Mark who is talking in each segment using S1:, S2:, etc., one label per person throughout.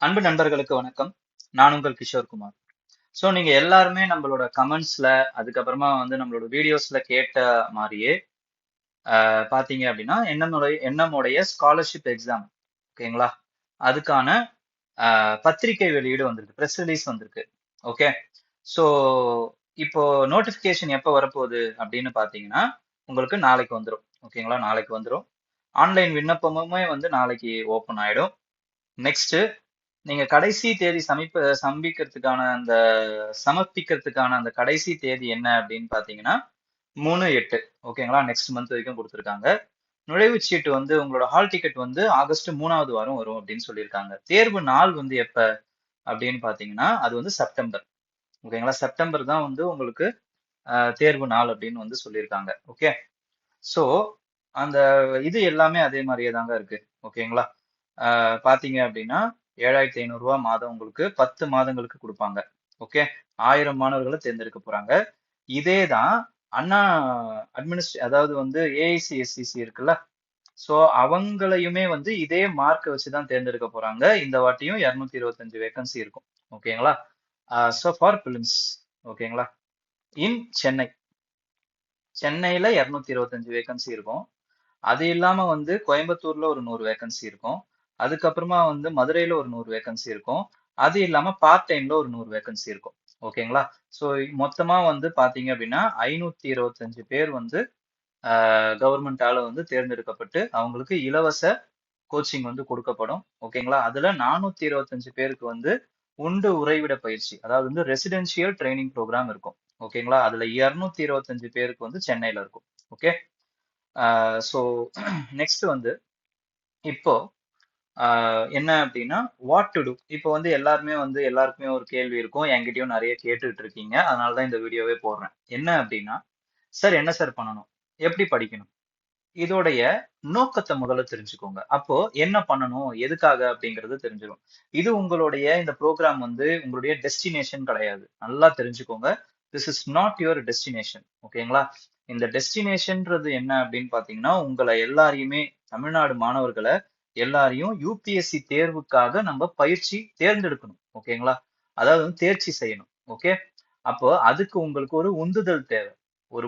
S1: அன்பு நண்பர்களுக்கு வணக்கம். நான் உங்கள் கிஷோர் குமார். ஸோ நீங்க எல்லாருமே நம்மளோட கமெண்ட்ஸ்ல அதுக்கப்புறமா வந்து நம்மளோட வீடியோஸ்ல கேட்ட மாதிரியே பாத்தீங்க அப்படின்னா என்னமுடைய ஸ்காலர்ஷிப் எக்ஸாம் ஓகேங்களா, அதுக்கான பத்திரிகை வெளியீடு வந்திருக்கு, ப்ரெஸ் ரிலீஸ் வந்திருக்கு. ஓகே. ஸோ இப்போ நோட்டிஃபிகேஷன் எப்போ வரப்போகுது அப்படின்னு பாத்தீங்கன்னா உங்களுக்கு நாளைக்கு வந்துடும். ஓகேங்களா, நாளைக்கு வந்துடும். ஆன்லைன் விண்ணப்பமுமே வந்து நாளைக்கு ஓப்பன் ஆயிடும். நெக்ஸ்ட் நீங்க கடைசி தேதி சமர்ப்பிக்கிறதுக்கான அந்த கடைசி தேதி என்ன அப்படின்னு பாத்தீங்கன்னா 3/8. ஓகேங்களா, நெக்ஸ்ட் மந்த் வரைக்கும் கொடுத்துருக்காங்க. நுழைவுச்சீட்டு வந்து உங்களோட ஹால் டிக்கெட் வந்து ஆகஸ்ட் 3வது வாரம் வரும் அப்படின்னு சொல்லியிருக்காங்க. தேர்வு நாள் வந்து எப்ப அப்படின்னு பாத்தீங்கன்னா அது வந்து செப்டம்பர். ஓகேங்களா, செப்டம்பர் தான் வந்து உங்களுக்கு தேர்வு நாள் அப்படின்னு வந்து சொல்லியிருக்காங்க. ஓகே. ஸோ அந்த இது எல்லாமே அதே மாதிரியே தாங்க இருக்கு. ஓகேங்களா. பாத்தீங்க அப்படின்னா 7,500 ரூபாய் மாதம் உங்களுக்கு 10 மாதங்களுக்கு கொடுப்பாங்க. ஓகே. 1000 மாணவர்களை தேர்ந்தெடுக்க போறாங்க. இதே தான் அண்ணா அதாவது வந்து ஏஐசிஎஸ்சிசி இருக்குல்ல, சோ அவங்களையுமே வந்து இதே மார்க் வச்சுதான் தேர்ந்தெடுக்க போறாங்க. இந்த வாட்டியும் 225 வேகன்சி இருக்கும். ஓகேங்களா. So for films. ஓகேங்களா, இன் சென்னை. சென்னையில 225 வேகன்சி இருக்கும். அது இல்லாம வந்து கோயம்புத்தூர்ல ஒரு 100 வேகன்சி இருக்கும். அதுக்கப்புறமா வந்து மதுரையில ஒரு 100 வேகன்சி இருக்கும். அது இல்லாம பார்ட் டைம்ல ஒரு 100 வேகன்சி இருக்கும். ஓகேங்களா. ஸோ மொத்தமா வந்து பாத்தீங்க அப்படின்னா 525 பேர் வந்து கவர்மெண்டால வந்து தேர்ந்தெடுக்கப்பட்டு அவங்களுக்கு இலவச கோச்சிங் வந்து கொடுக்கப்படும். ஓகேங்களா. அதுல 425 பேருக்கு வந்து உண்டு உறைவிட பயிற்சி, அதாவது வந்து ரெசிடென்சியல் ட்ரைனிங் ப்ரோக்ராம் இருக்கும். ஓகேங்களா. அதுல 225 பேருக்கு வந்து சென்னையில இருக்கும். ஓகே. ஸோ நெக்ஸ்ட் வந்து இப்போ என்ன அப்படின்னா வாட் டு டூ. இப்போ வந்து எல்லாருக்குமே ஒரு கேள்வி இருக்கும், என்கிட்டயும் நிறைய கேட்டுட்டு இருக்கீங்க. அதனாலதான் இந்த வீடியோவே போடுறேன். என்ன அப்படின்னா, சார் என்ன சார் பண்ணணும், எப்படி படிக்கணும், இதோடைய நோக்கத்தை முதல்ல தெரிஞ்சுக்கோங்க. அப்போ என்ன பண்ணணும், எதுக்காக அப்படிங்கறது தெரிஞ்சிடும். இது உங்களுடைய இந்த ப்ரோக்ராம் வந்து உங்களுடைய டெஸ்டினேஷன் கிடையாது. நல்லா தெரிஞ்சுக்கோங்க. This is not your destination. ஓகேங்களா. இந்த டெஸ்டினேஷன்ன்றது என்ன அப்படின்னு பாத்தீங்கன்னா உங்களை எல்லாரையுமே, தமிழ்நாடு மாணவர்களை எல்லாரையும் யூபிஎஸ்சி தேர்வுக்காக நம்ம பயிற்சி தேர்ந்தெடுக்கணும். ஓகேங்களா. அதாவது வந்து தேர்ச்சி செய்யணும். ஓகே. அப்போ அதுக்கு உங்களுக்கு ஒரு உந்துதல் தேவை. ஒரு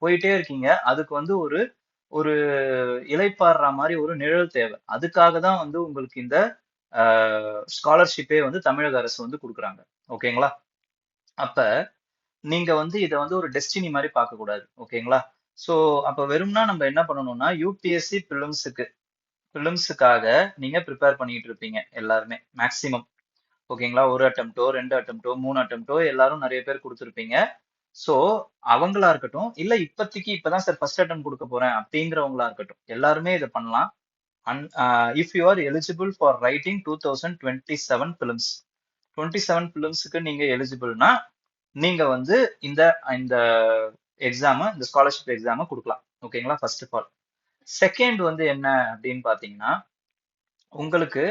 S1: போயிட்டே இருக்கீங்க, அதுக்கு வந்து ஒரு ஒரு இளைப்பாறுற மாதிரி ஒரு நிழல் தேவை. அதுக்காக தான் வந்து உங்களுக்கு இந்த ஸ்காலர்ஷிப்பே வந்து தமிழக அரசு வந்து கொடுக்குறாங்க. ஓகேங்களா. அப்ப நீங்க வந்து இதை வந்து ஒரு டெஸ்டினி மாதிரி பார்க்க கூடாது. ஓகேங்களா. சோ அப்ப வெறும்னா நம்ம என்ன பண்ணணும்னா யூபிஎஸ்சி பிலிம்ஸுக்காக நீங்க ப்ரிப்பேர் பண்ணிட்டு இருப்பீங்க எல்லாருமே மேக்சிமம். ஓகேங்களா. ஒரு அட்டம்ப்டோ 2 அட்டம்ப்டோ 3 அட்டம்ப்டோ எல்லாரும் நிறைய பேர் கொடுத்துருப்பீங்க. சோ அவங்களா இருக்கட்டும், இல்ல இப்பதான் சார் ஃபர்ஸ்ட் அட்டம் கொடுக்க போறேன் அப்படிங்கிறவங்களா இருக்கட்டும், எல்லாருமே இதை பண்ணலாம். If you are eligible for writing 2027 films, 27 பிலிம்ஸுக்கு நீங்க எலிஜிபிள்னா நீங்க வந்து இந்த இந்த இந்த ஸ்காலர்ஷிப் எக்ஸாம கொடுக்கலாம். ஓகேங்களா. First of all. செகண்ட் வந்து என்ன அப்படின்னு பாத்தீங்கன்னா உங்களுக்கு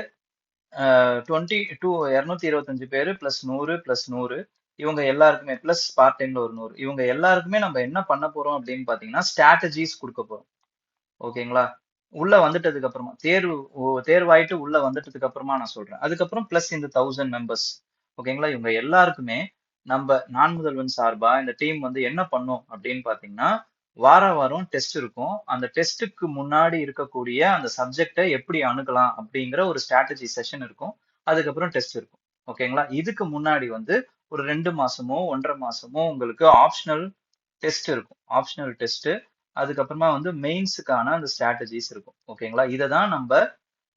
S1: 225 பேரு பிளஸ் 100 பிளஸ் 100 இவங்க எல்லாருக்குமே பிளஸ் பார்ட் டைம்ல ஒரு 100 இவங்க எல்லாருக்குமே நம்ம என்ன பண்ண போறோம் அப்படின்னு பாத்தீங்கன்னா ஸ்ட்ராட்டஜிஸ் கொடுக்க போறோம். ஓகேங்களா. உள்ள வந்துட்டதுக்கு அப்புறமா தேர்வாயிட்டு உள்ள வந்துட்டதுக்கு அப்புறமா நான் சொல்றேன். அதுக்கப்புறம் பிளஸ் இந்த 1000 மெம்பர்ஸ். ஓகேங்களா. இவங்க எல்லாருக்குமே நம்ம நான் முதல்வன் சார்பா இந்த டீம் வந்து என்ன பண்ணும் அப்படின்னு பாத்தீங்கன்னா வாரம் டெஸ்ட் இருக்கும். அந்த டெஸ்ட்டுக்கு முன்னாடி இருக்கக்கூடிய அந்த சப்ஜெக்டை எப்படி அணுகலாம் அப்படிங்கிற ஒரு ஸ்ட்ராட்டஜி செஷன் இருக்கும். அதுக்கப்புறம் டெஸ்ட் இருக்கும். ஓகேங்களா. இதுக்கு முன்னாடி வந்து ஒரு 2 மாசமோ 1.5 மாசமோ உங்களுக்கு ஆப்ஷனல் டெஸ்ட் இருக்கும். ஆப்ஷனல் டெஸ்ட், அதுக்கப்புறமா வந்து மெயின்ஸுக்கான அந்த ஸ்ட்ராட்டஜிஸ் இருக்கும். ஓகேங்களா. இதை தான் நம்ம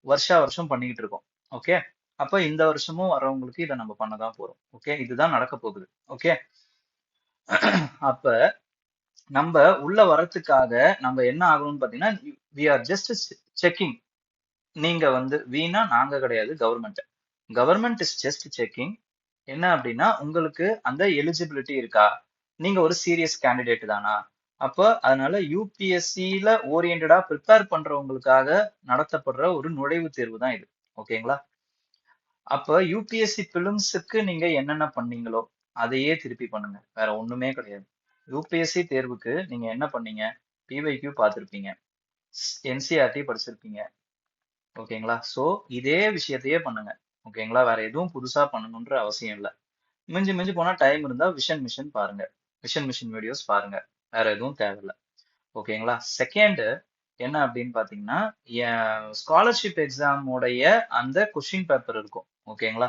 S1: வருஷம் பண்ணிக்கிட்டு இருக்கோம். ஓகே. அப்ப இந்த வருஷமும் வர்றவங்களுக்கு இதை நம்ம பண்ணதான் போறோம். ஓகே. இதுதான் நடக்க போகுது. ஓகே. அப்ப நம்ம உள்ள வரத்துக்காக நம்ம என்ன ஆகணும்னு பாத்தீங்கன்னா வி ஆர் ஜஸ்ட் செக்கிங். நீங்க வந்து வீணா நாங்க கிடையாது, government. Government is just checking. என்ன அப்படின்னா உங்களுக்கு அந்த எலிஜிபிலிட்டி இருக்கா, நீங்க ஒரு சீரியஸ் கேண்டிடேட் தானா. அப்போ அதனால யூபிஎஸ்சில ஓரியன்டா ப்ரிப்பேர் பண்றவங்களுக்காக நடத்தப்படுற ஒரு நுழைவுத் தேர்வு தான் இது. ஓகேங்களா. அப்ப யூபிஎஸ்சி பிலிம்ஸுக்கு நீங்க என்னென்ன பண்ணீங்களோ அதையே திருப்பி பண்ணுங்க, வேற ஒண்ணுமே கிடையாது. யூபிஎஸ்சி தேர்வுக்கு நீங்க என்ன பண்ணீங்க, பிவைக்யூ பார்த்திருப்பீங்க, என்சிஆர்டி படிச்சிருப்பீங்க. ஓகேங்களா. சோ இதே விஷயத்தையே பண்ணுங்க. ஓகேங்களா? வேற எதுவும் புதுசா பண்ணணுன்ற அவசியம் இல்ல. மிஞ்சி மிஞ்சி போனா டைம் இருந்தா விஷன் மிஷன் பாருங்க. விஷன் மிஷன் வீடியோஸ் பாருங்க. வேற எதுவும் தேவையில்ல. ஓகேங்களா? செகண்ட் என்ன அப்படின்னு பாத்தீங்கன்னா, ஸ்காலர்ஷிப் எக்ஸாமோடைய அந்த கொஸ்டின் பேப்பர் இருக்கும். ஓகேங்களா?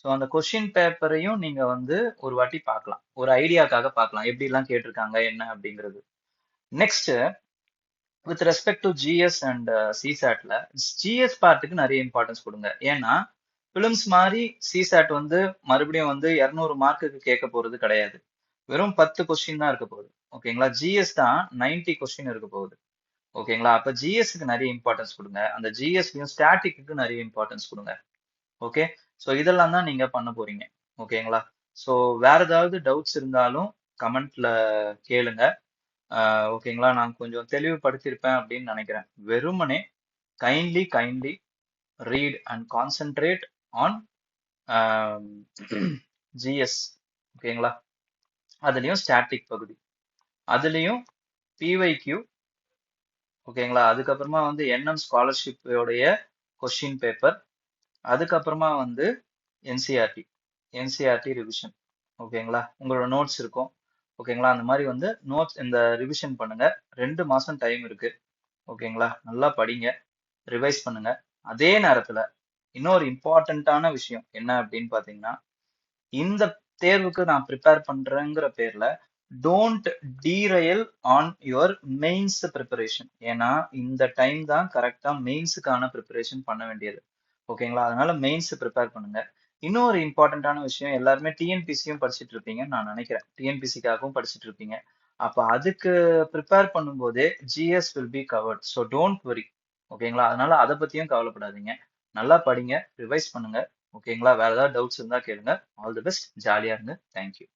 S1: ஸோ அந்த கொஸ்டின் பேப்பரையும் நீங்க வந்து ஒரு வாட்டி பார்க்கலாம். ஒரு ஐடியாக்காக பார்க்கலாம். எப்படி எல்லாம் கேட்டிருக்காங்க என்ன அப்படிங்கிறது. Next with respect to GS and சிசாட்ல ஜிஎஸ் பார்ட்டுக்கு நிறைய இம்பார்ட்டன்ஸ் கொடுங்க. ஏன்னா பிலிம்ஸ் மாதிரி சிசாட் வந்து மறுபடியும் வந்து 200 மார்க்குக்கு கேட்க போறது கிடையாது. வெறும் 10 கொஸ்டின் தான் இருக்க போகுது. ஓகேங்களா? ஜிஎஸ் தான் 90 கொஸ்டின் இருக்க போகுது. ஓகேங்களா? அப்ப ஜிஎஸ்க்கு நிறைய இம்பார்ட்டன்ஸ் கொடுங்க. அந்த ஜிஎஸ்லயும் ஸ்டாட்டிக்கு நிறைய இம்பார்ட்டன்ஸ் கொடுங்க. ஓகே. ஸோ இதெல்லாம் தான் நீங்க பண்ண போறீங்க. ஓகேங்களா? ஸோ வேற ஏதாவது டவுட்ஸ் இருந்தாலும் கமெண்ட்ல கேளுங்க. ஓகேங்களா? நான் கொஞ்சம் தெளிவுபடுத்தியிருப்பேன் அப்படின்னு நினைக்கிறேன். வெறுமனே kindly read and concentrate on GS. ஓகேங்களா? அதுலயும் ஸ்டாட்டிக் பகுதி, அதுலயும் பிவைக்யூ. ஓகேங்களா? அதுக்கப்புறமா வந்து என்எம் ஸ்காலர்ஷிப்போடைய கொஸ்டின் பேப்பர், அதுக்கப்புறமா வந்து என்சிஆர்டி ரிவிஷன். ஓகேங்களா? உங்களோட நோட்ஸ் இருக்கும். ஓகேங்களா? அந்த மாதிரி வந்து நோட்ஸ் இந்த ரிவிஷன் பண்ணுங்க. 2 மாசம் டைம் இருக்கு. ஓகேங்களா? நல்லா படிங்க, ரிவைஸ் பண்ணுங்க. அதே நேரத்துல இன்னொரு இம்பார்ட்டன்டான விஷயம் என்ன அப்படின்னு பாத்தீங்கன்னா, இந்த தேர்வுக்கு நான் ப்ரிப்பேர் பண்றேங்கிற பேர்ல don't derail on your mains preparation. ஏன்னா இந்த டைம் தான் கரெக்டா மெயின்ஸுக்கான ப்ரிப்பரேஷன் பண்ண வேண்டியது. ஓகேங்களா? அதனால மெயின்ஸ் ப்ரிப்பேர் பண்ணுங்க. இன்னொரு இம்பார்ட்டன்டான விஷயம், எல்லாருமே டிஎன்பிசியும் படிச்சுட்டு இருப்பீங்கன்னு நான் நினைக்கிறேன். டிஎன்பிசிக்காகவும் படிச்சுட்டு இருப்பீங்க. அப்ப அதுக்கு ப்ரிப்பேர் பண்ணும்போதே GS will be covered. So don't worry. ஓகேங்களா? அதனால அதை பத்தியும் கவலைப்படாதீங்க. நல்லா படிங்க, ரிவைஸ் பண்ணுங்க. ஓகேங்களா? வேற ஏதாவது டவுட்ஸ் இருந்தா கேளுங்க. All the best. ஜாலியா இருங்க. தேங்க்யூ.